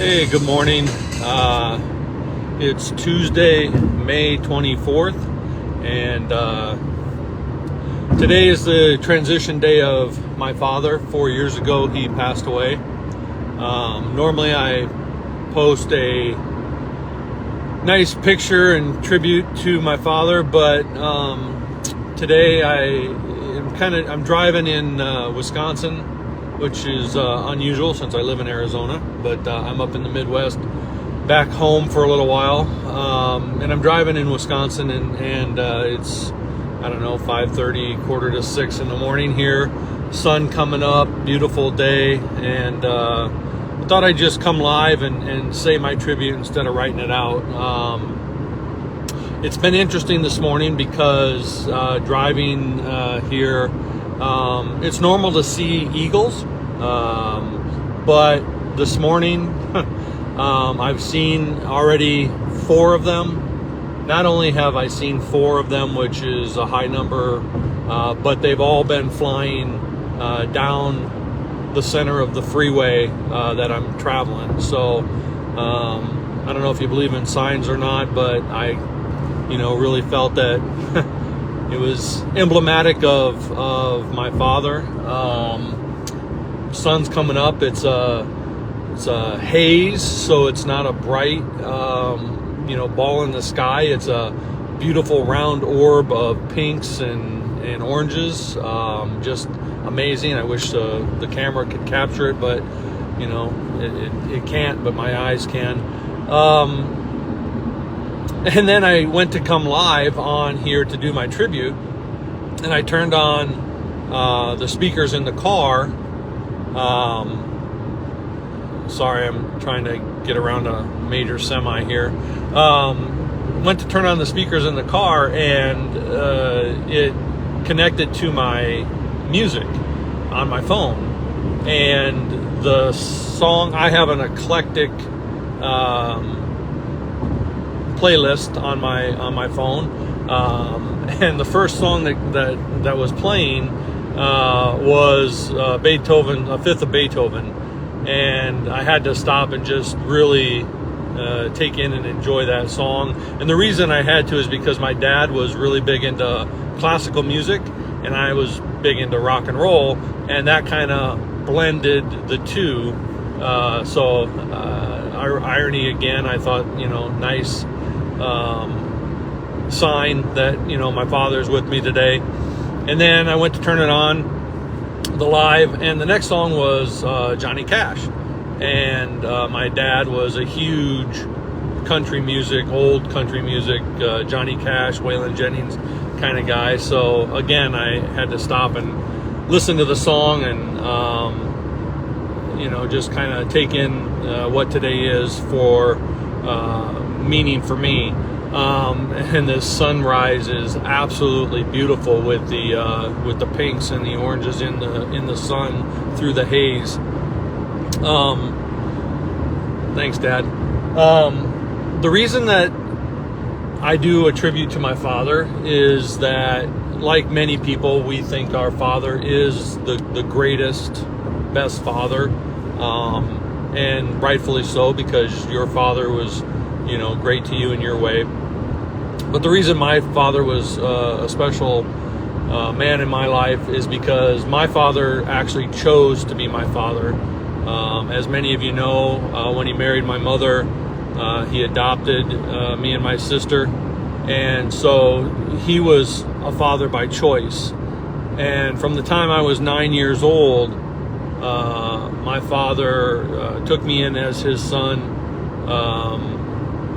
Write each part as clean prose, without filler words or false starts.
Hey, good morning. It's Tuesday, May 24th, and today is the transition day of my father. 4 years ago, he passed away. Normally, I post a nice picture and tribute to my father, but today I'm driving in Wisconsin, which is unusual since I live in Arizona, but I'm up in the Midwest, back home for a little while, and I'm driving in Wisconsin, and it's, I don't know, 5:30, 5:45 in the morning here, sun coming up, beautiful day, and I thought I'd just come live and say my tribute instead of writing it out. It's been interesting this morning because driving here, it's normal to see eagles, but this morning I've seen already 4 of them. Not only have I seen 4 of them, which is a high number, but they've all been flying down the center of the freeway that I'm traveling. So I don't know if you believe in signs or not, but I really felt that it was emblematic of my father. Sun's coming up. It's a haze, so it's not a bright ball in the sky. It's a beautiful round orb of pinks and oranges. Just amazing. I wish the camera could capture it, but it can't, but my eyes can. And then I went to come live on here to do my tribute, and I turned on the speakers in the car. Sorry, I'm trying to get around a major semi here. Went to turn on the speakers in the car, and it connected to my music on my phone. And the song, I have an eclectic playlist on my phone, and the first song that was playing was Beethoven, a fifth of Beethoven, and I had to stop and just really take in and enjoy that song. And the reason I had to is because my dad was really big into classical music, and I was big into rock and roll, and that kind of blended the two. So irony again, I thought, nice sign that my father's with me today. And then I went to turn it on the live, and the next song was Johnny Cash. And my dad was a huge old country music, Johnny Cash, Waylon Jennings kind of guy. So again, I had to stop and listen to the song and just kind of take in what today is for meaning for me. And the sunrise is absolutely beautiful with the pinks and the oranges in the sun through the haze. Thanks, Dad. The reason that I do a tribute to my father is that, like many people, we think our father is the greatest, best father, and rightfully so, because your father was great to you in your way. But the reason my father was a special man in my life is because my father actually chose to be my father. As many of you know, when he married my mother, he adopted me and my sister, and so he was a father by choice. And from the time I was 9 years old, my father took me in as his son.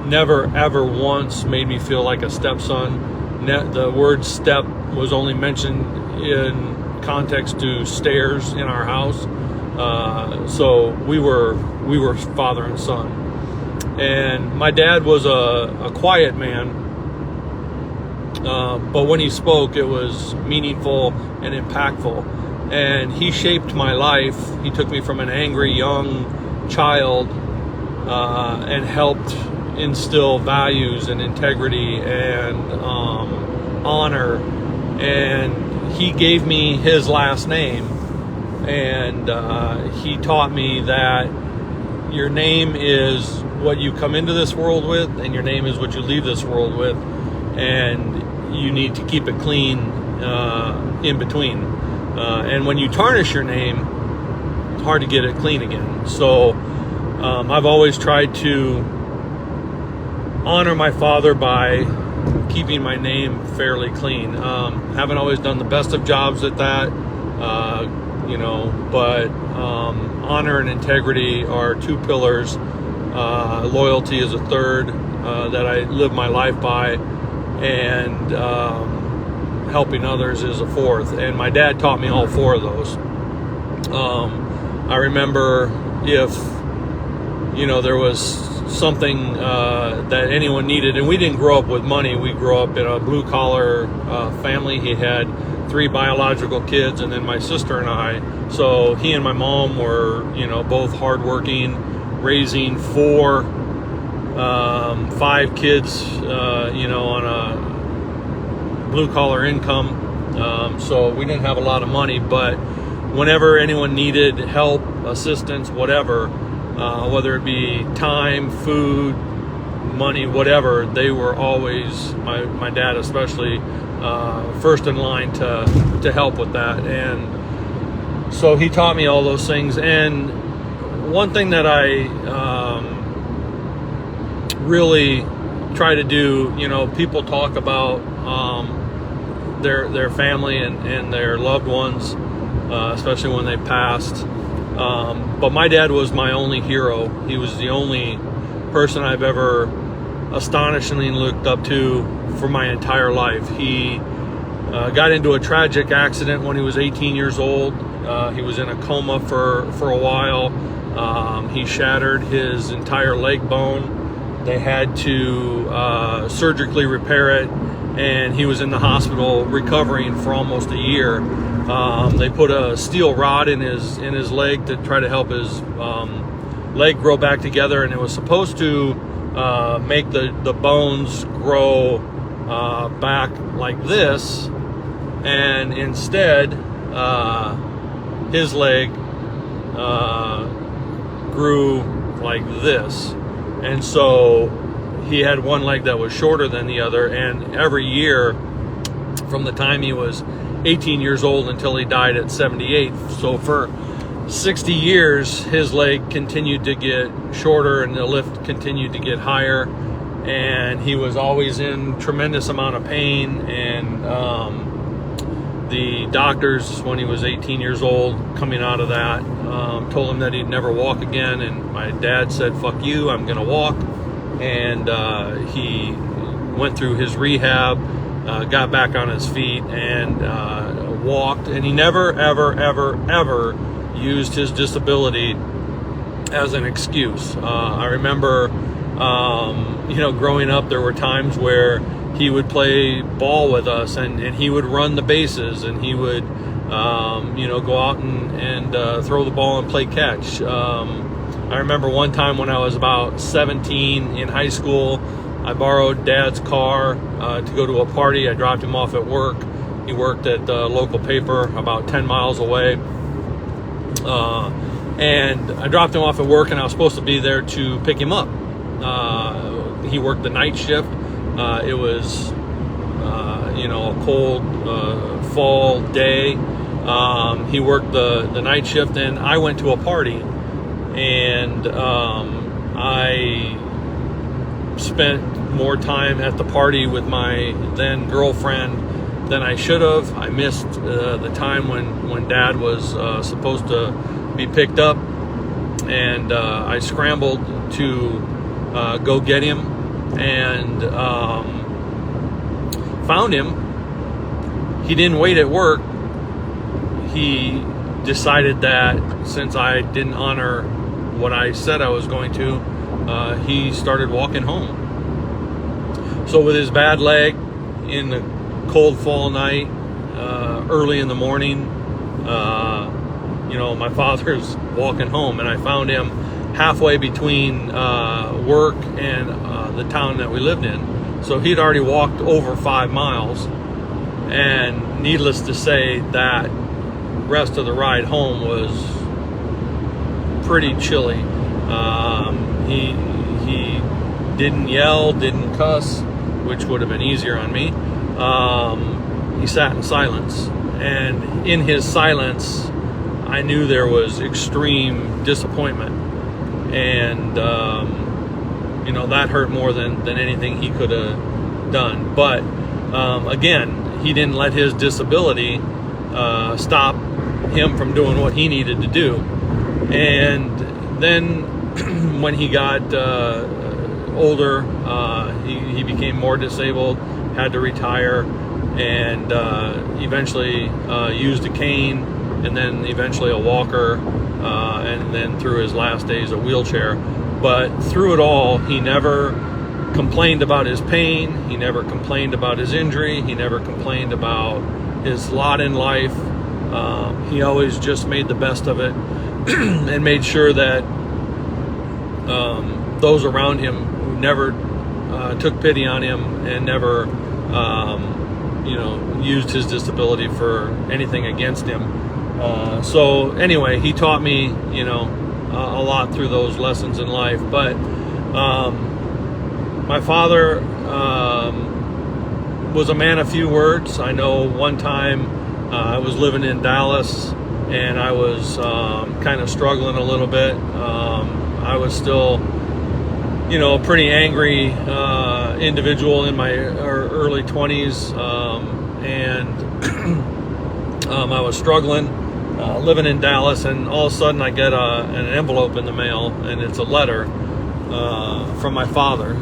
Never ever once made me feel like a stepson. The word step was only mentioned in context to stairs in our house. So we were father and son. And my dad was a quiet man, but when he spoke, it was meaningful and impactful. And he shaped my life. He took me from an angry young child and helped instill values and integrity and honor. And he gave me his last name, and he taught me that your name is what you come into this world with, and your name is what you leave this world with, and you need to keep it clean in between. And when you tarnish your name, it's hard to get it clean again. So I've always tried to honor my father by keeping my name fairly clean. Haven't always done the best of jobs at that, but honor and integrity are two pillars. Loyalty is a third that I live my life by, and helping others is a fourth. And my dad taught me all four of those. I remember if there was something that anyone needed, and we didn't grow up with money. We grew up in a blue-collar family. He had 3 biological kids, and then my sister and I. So he and my mom were, both hardworking, raising 5 kids, on a blue-collar income. So we didn't have a lot of money, but whenever anyone needed help, assistance, whatever, whether it be time, food, money, whatever, they were always, my dad especially, first in line to help with that. And so he taught me all those things. And one thing that I really try to do, people talk about their family and their loved ones, especially when they passed. But my dad was my only hero. He was the only person I've ever astonishingly looked up to for my entire life. He got into a tragic accident when he was 18 years old. He was in a coma for a while. He shattered his entire leg bone. They had to surgically repair it, and he was in the hospital recovering for almost a year. They put a steel rod in his leg to try to help his leg grow back together, and it was supposed to make the bones grow back like this, and instead his leg grew like this. And so he had one leg that was shorter than the other, and every year from the time he was 18 years old until he died at 78, so for 60 years his leg continued to get shorter and the lift continued to get higher, and he was always in tremendous amount of pain. And the doctors, when he was 18 years old, coming out of that, told him that he'd never walk again. And my dad said, "Fuck you, I'm gonna walk." And he went through his rehab, got back on his feet, and walked. And he never, ever, ever, ever used his disability as an excuse. I remember, growing up, there were times where he would play ball with us, and he would run the bases, and he would, go out and throw the ball and play catch. I remember one time when I was about 17 in high school, I borrowed Dad's car to go to a party. I dropped him off at work. He worked at the local paper about 10 miles away. And I dropped him off at work, and I was supposed to be there to pick him up. He worked the night shift. It was, a cold fall day. He worked the night shift, and I went to a party. And I spent more time at the party with my then girlfriend than I should have. I missed the time when Dad was supposed to be picked up, and I scrambled to go get him, and found him. He didn't wait at work. He decided that since I didn't honor what I said I was going to, he started walking home. So with his bad leg, in the cold fall night, early in the morning, my father's walking home, and I found him halfway between work and the town that we lived in. So he'd already walked over 5 miles, and needless to say, that rest of the ride home was pretty chilly. He didn't yell, didn't cuss, which would have been easier on me. He sat in silence, and in his silence, I knew there was extreme disappointment, and that hurt more than anything he could have done. But again, he didn't let his disability stop him from doing what he needed to do. And then when he got older, he became more disabled, had to retire, and eventually used a cane, and then eventually a walker, and then through his last days a wheelchair. But through it all, he never complained about his pain, he never complained about his injury, he never complained about his lot in life. He always just made the best of it and made sure that those around him who never took pity on him and never used his disability for anything against him. So anyway, he taught me a lot through those lessons in life. But my father was a man of few words. I know one time I was living in Dallas, and I was kind of struggling a little bit. I was still, a pretty angry individual in my early 20s, and I was struggling living in Dallas, and all of a sudden I get an envelope in the mail, and it's a letter from my father.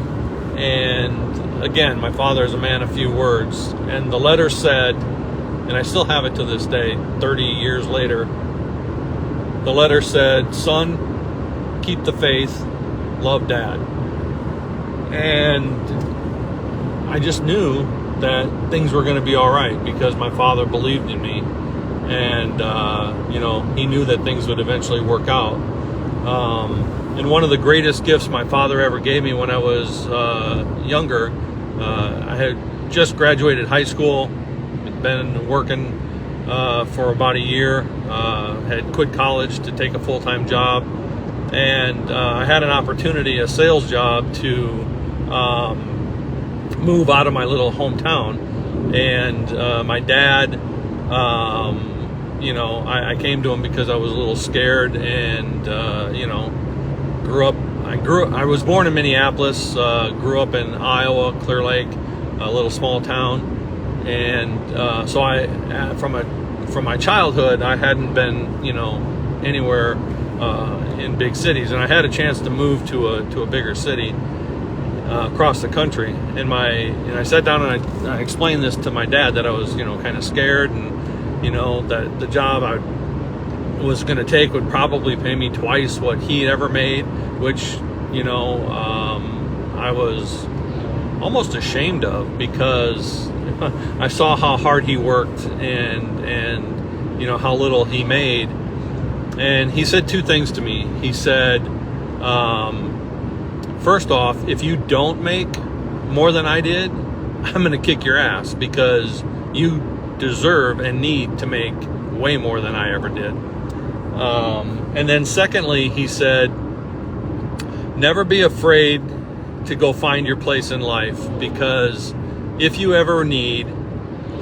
And again, my father is a man of few words, and the letter said, and I still have it to this day, 30 years later, the letter said, "Son, keep the faith, love, Dad." And I just knew that things were going to be all right because my father believed in me, and he knew that things would eventually work out. And one of the greatest gifts my father ever gave me when I was younger, I had just graduated high school, been working for about a year, had quit college to take a full-time job, and I had an opportunity, a sales job, to move out of my little hometown. And my dad, I came to him because I was a little scared, and I was born in Minneapolis, grew up in Iowa, Clear Lake, a little small town. And so from my childhood, I hadn't been, anywhere in big cities, and I had a chance to move to a bigger city across the country. And I sat down and I explained this to my dad, that I was, kind of scared, and that the job I was going to take would probably pay me twice what he ever made, which I was almost ashamed of, because I saw how hard he worked and how little he made. And he said two things to me. He said, first off, if you don't make more than I did, I'm going to kick your ass, because you deserve and need to make way more than I ever did. And then secondly, he said, never be afraid to go find your place in life, because if you ever need,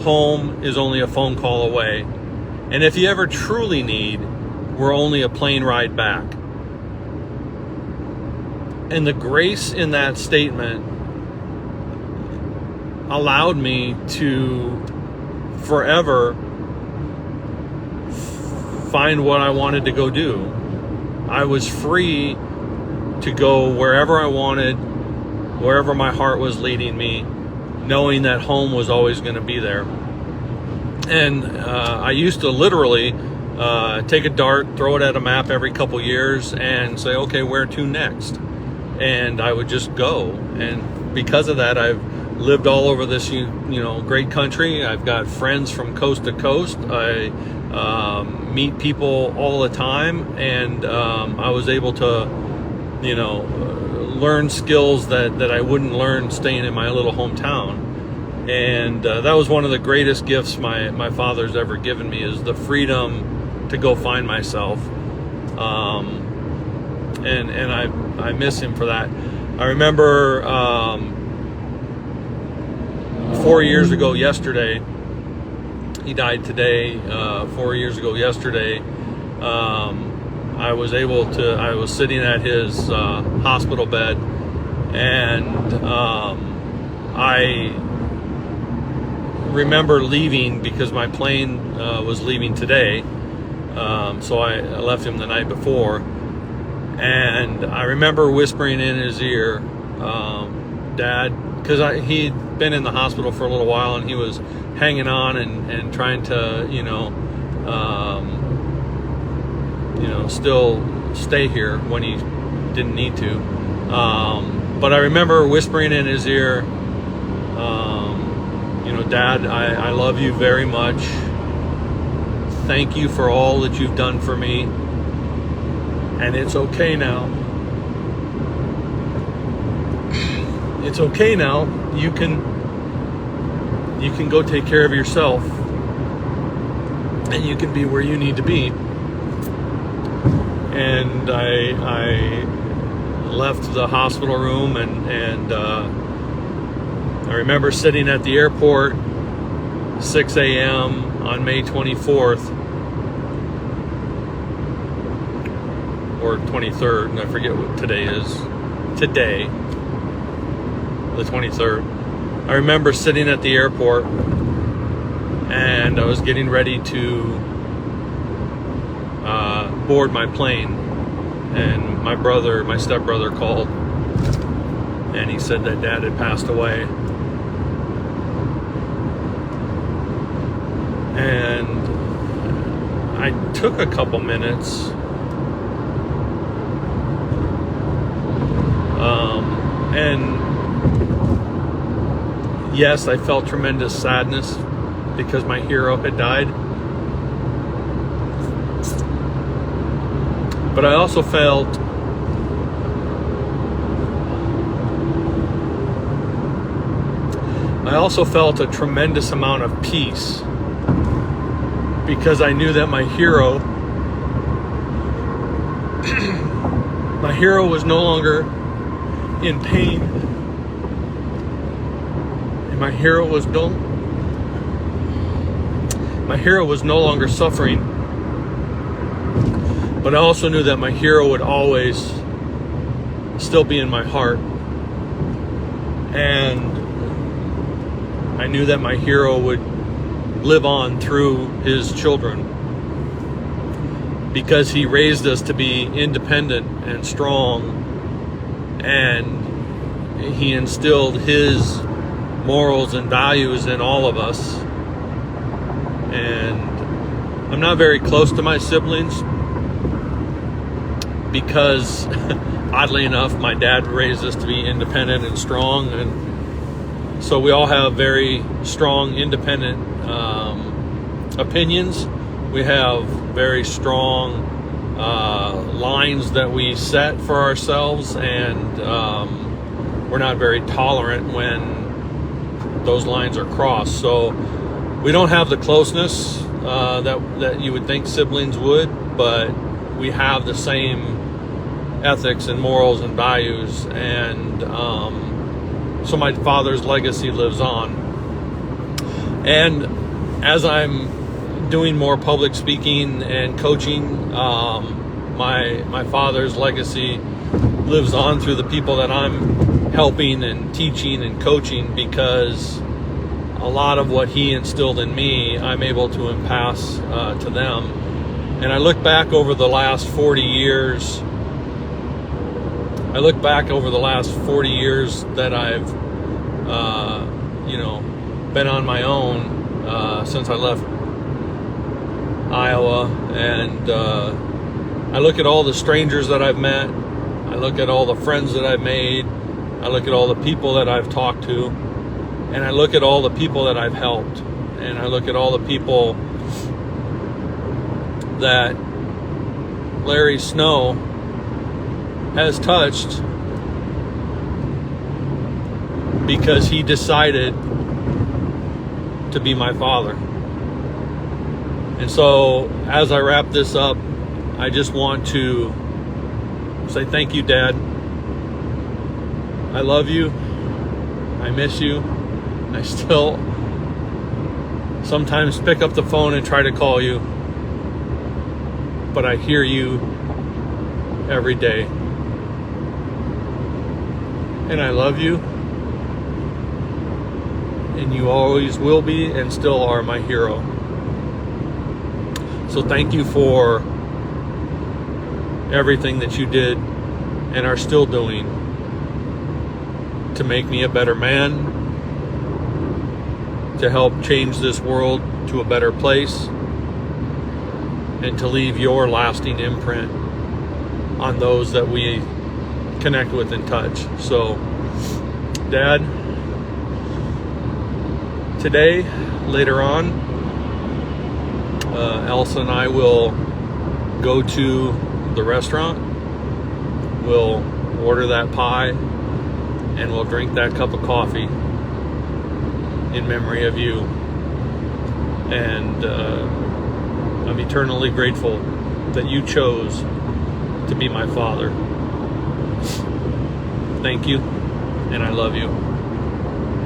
home is only a phone call away. And if you ever truly need, we're only a plane ride back. And the grace in that statement allowed me to forever find what I wanted to go do. I was free to go wherever I wanted, wherever my heart was leading me, knowing that home was always going to be there. And I used to literally take a dart, throw it at a map every couple years, and say, okay, where to next? And I would just go. And because of that, I've lived all over this great country. I've got friends from coast to coast. I meet people all the time, and I was able to learn skills that I wouldn't learn staying in my little hometown. And that was one of the greatest gifts my father's ever given me, is the freedom to go find myself. and I miss him for that. I remember 4 years ago yesterday, he died today. 4 years ago yesterday, I was sitting at his hospital bed, and I remember leaving because my plane was leaving today. So I left him the night before, and I remember whispering in his ear, Dad, because he'd been in the hospital for a little while, and he was hanging on and trying to, still stay here when he didn't need to. But I remember whispering in his ear, Dad, I love you very much. Thank you for all that you've done for me. And it's okay now. It's okay now. You can go take care of yourself, and you can be where you need to be. And I left the hospital room, and I remember sitting at the airport 6 a.m. on May 24th or 23rd, and I forget what today is. Today, the 23rd. I remember sitting at the airport, and I was getting ready to board my plane, and my stepbrother called, and he said that Dad had passed away. And I took a couple minutes, and yes, I felt tremendous sadness because my hero had died. But I also felt a tremendous amount of peace, because I knew that my hero was no longer in pain, and my hero was no longer suffering. But I also knew that my hero would always still be in my heart, and I knew that my hero would live on through his children, because he raised us to be independent and strong, and he instilled his morals and values in all of us. And I'm not very close to my siblings because oddly enough, my dad raised us to be independent and strong, and so we all have very strong independent opinions. We have very strong lines that we set for ourselves, and we're not very tolerant when those lines are crossed. So we don't have the closeness that you would think siblings would, but we have the same ethics and morals and values, and so my father's legacy lives on. And as I'm doing more public speaking and coaching, my father's legacy lives on through the people that I'm helping and teaching and coaching, because a lot of what he instilled in me, I'm able to impass to them. And I look back over the last 40 years. That I've, been on my own since I left Iowa, and I look at all the strangers that I've met. I look at all the friends that I've made. I look at all the people that I've talked to, and I look at all the people that I've helped, and I look at all the people that Larry Snow has touched, because he decided to be my father. And so as I wrap this up, I just want to Say thank you, Dad. I love you. I miss you. I still sometimes pick up the phone and try to call you, but I hear you every day. And I love you. And you always will be and still are my hero. So thank you for everything that you did and are still doing to make me a better man, to help change this world to a better place, and to leave your lasting imprint on those that we connect with and touch. So, Dad, today, later on, Elsa and I will go to the restaurant. We'll order that pie and we'll drink that cup of coffee in memory of you. And I'm eternally grateful that you chose to be my father. Thank you, and I love you.